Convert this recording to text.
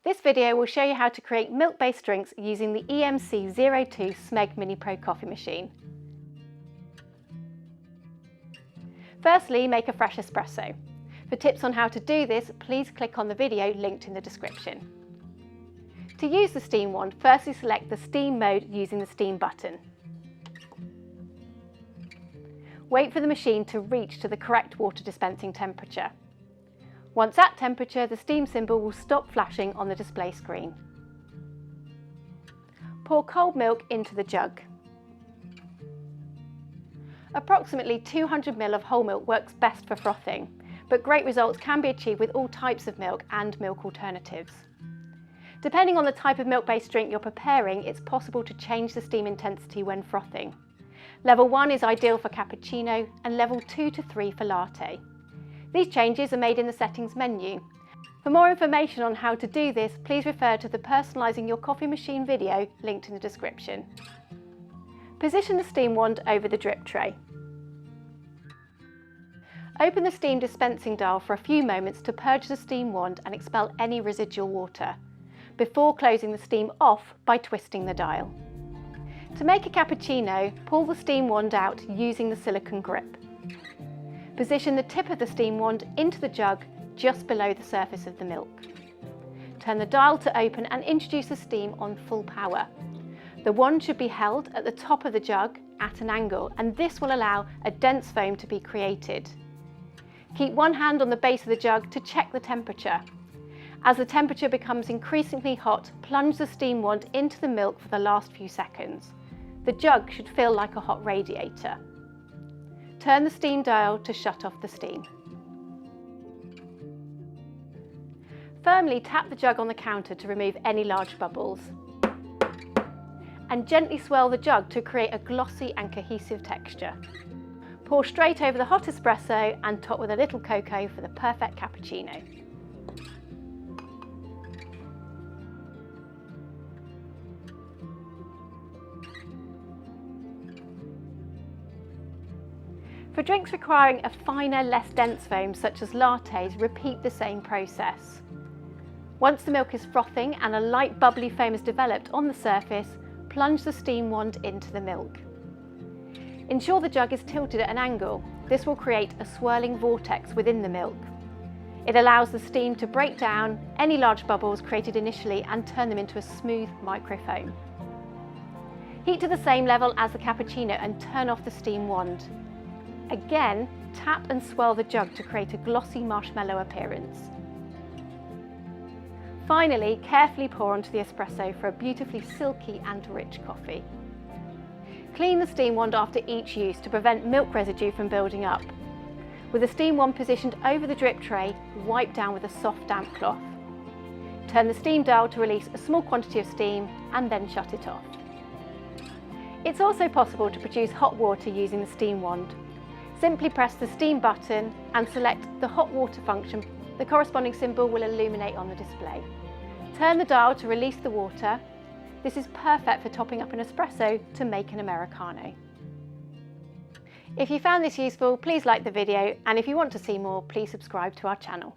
This video will show you how to create milk-based drinks using the EMC02 Smeg Mini Pro coffee machine. Firstly, make a fresh espresso. For tips on how to do this, please click on the video linked in the description. To use the steam wand, firstly select the steam mode using the steam button. Wait for the machine to reach to the correct water dispensing temperature. Once at temperature, the steam symbol will stop flashing on the display screen. Pour cold milk into the jug. Approximately 200 ml of whole milk works best for frothing, but great results can be achieved with all types of milk and milk alternatives. Depending on the type of milk-based drink you're preparing, it's possible to change the steam intensity when frothing. Level 1 is ideal for cappuccino and level 2 to 3 for latte. These changes are made in the settings menu. For more information on how to do this, please refer to the Personalising Your Coffee Machine video linked in the description. Position the steam wand over the drip tray. Open the steam dispensing dial for a few moments to purge the steam wand and expel any residual water, before closing the steam off by twisting the dial. To make a cappuccino, pull the steam wand out using the silicone grip. Position the tip of the steam wand into the jug just below the surface of the milk. Turn the dial to open and introduce the steam on full power. The wand should be held at the top of the jug at an angle, and this will allow a dense foam to be created. Keep one hand on the base of the jug to check the temperature. As the temperature becomes increasingly hot, plunge the steam wand into the milk for the last few seconds. The jug should feel like a hot radiator. Turn the steam dial to shut off the steam. Firmly tap the jug on the counter to remove any large bubbles. And gently swirl the jug to create a glossy and cohesive texture. Pour straight over the hot espresso and top with a little cocoa for the perfect cappuccino. For drinks requiring a finer, less dense foam, such as lattes, repeat the same process. Once the milk is frothing and a light bubbly foam is developed on the surface, plunge the steam wand into the milk. Ensure the jug is tilted at an angle. This will create a swirling vortex within the milk. It allows the steam to break down any large bubbles created initially and turn them into a smooth microfoam. Heat to the same level as the cappuccino and turn off the steam wand. Again, tap and swirl the jug to create a glossy marshmallow appearance. Finally, carefully pour onto the espresso for a beautifully silky and rich coffee. Clean the steam wand after each use to prevent milk residue from building up. With the steam wand positioned over the drip tray, wipe down with a soft damp cloth. Turn the steam dial to release a small quantity of steam and then shut it off. It's also possible to produce hot water using the steam wand. Simply press the steam button and select the hot water function. The corresponding symbol will illuminate on the display. Turn the dial to release the water. This is perfect for topping up an espresso to make an Americano. If you found this useful, please like the video, and if you want to see more, please subscribe to our channel.